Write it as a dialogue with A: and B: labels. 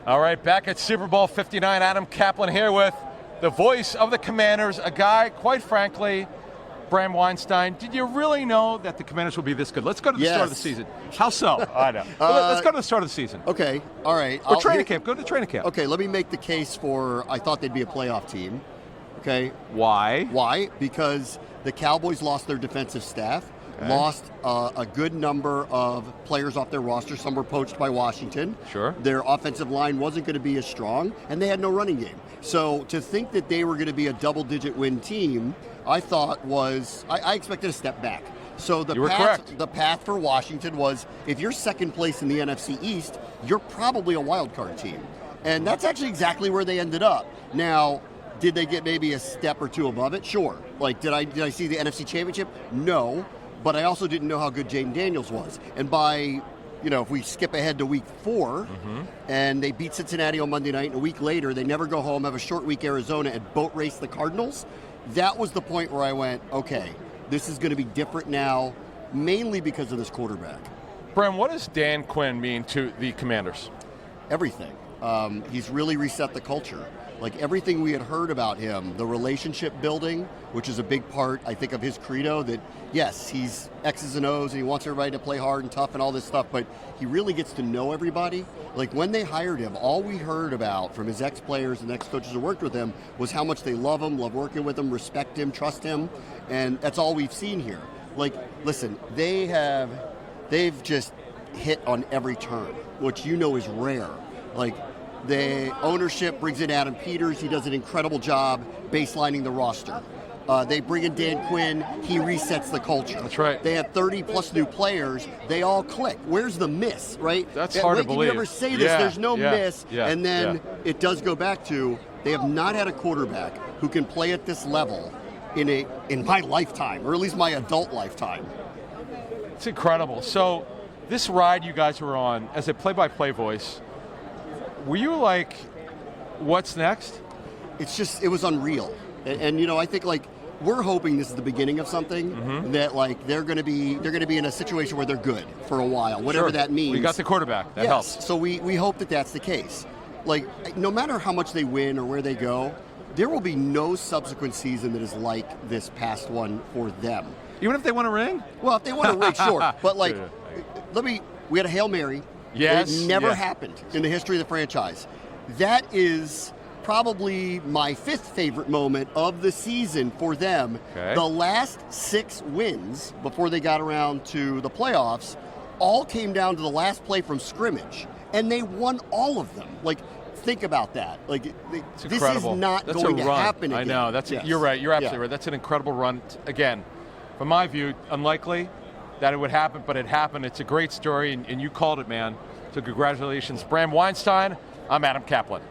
A: All right, back at Super Bowl 59, Adam Caplan here with the voice of the Commanders, a guy, quite frankly, Bram Weinstein. Did you really know that the Commanders will be this good? Let's go to the start of the season. How so? I know. Let's go to the start of the season.
B: Okay, all right.
A: Or training camp. Go to training camp.
B: Okay, let me make the case for I thought they'd be a playoff team. Okay.
A: Why?
B: Why? Because the Cowboys lost their defensive staff, lost a good number of players off their roster. Some were poached by Washington.
A: Sure.
B: Their offensive line wasn't going to be as strong, and they had no running game. So to think that they were going to be a double-digit win team, I thought was I expected a step back. So the path for Washington was if you're second place in the NFC East, you're probably a wild card team, and that's actually exactly where they ended up. Now, did they get maybe a step or two above it? Sure. Like, did I see the NFC Championship? No. But I also didn't know how good Jaden Daniels was. And by, if we skip ahead to week 4, and they beat Cincinnati on Monday night, and a week later they never go home, have a short week Arizona, and boat race the Cardinals, that was the point where I went, okay, this is going to be different now, mainly because of this quarterback.
A: Bram, what does Dan Quinn mean to the Commanders?
B: Everything. He's really reset the culture. Like everything we had heard about him, the relationship building, which is a big part, I think, of his credo, that yes, he's X's and O's and he wants everybody to play hard and tough and all this stuff, but he really gets to know everybody. Like when they hired him, all we heard about from his ex-players and ex-coaches who worked with him was how much they love him, love working with him, respect him, trust him, and that's all we've seen here. Like, listen, they've just hit on every turn, which is rare. Like, the ownership brings in Adam Peters. He does an incredible job baselining the roster. They bring in Dan Quinn. He resets the culture.
A: That's right.
B: They have 30-plus new players. They all click. Where's the miss, right?
A: That's hard to believe.
B: You never say this. There's no miss. And then it does go back to they have not had a quarterback who can play at this level in my lifetime, or at least my adult lifetime.
A: It's incredible. So this ride you guys were on, as a play-by-play voice, were you like, what's next?
B: It was unreal. And I think we're hoping this is the beginning of something that they're going to be in a situation where they're good for a while, whatever that means.
A: We got the quarterback. That helps.
B: So we hope that that's the case. No matter how much they win or where they go, there will be no subsequent season that is like this past one for them.
A: Even if they want a ring?
B: Well, if they want a ring, sure. But we had a Hail Mary.
A: Yes.
B: It never happened in the history of the franchise. That is probably my 5th favorite moment of the season for them.
A: Okay.
B: The last 6 wins before they got around to the playoffs all came down to the last play from scrimmage, and they won all of them. Think about that. This is not going to happen again.
A: I know. You're right. You're absolutely right. That's an incredible run. Again, from my view, unlikely that it would happen, but it happened. It's a great story, and you called it, man. So congratulations. Bram Weinstein, I'm Adam Caplan.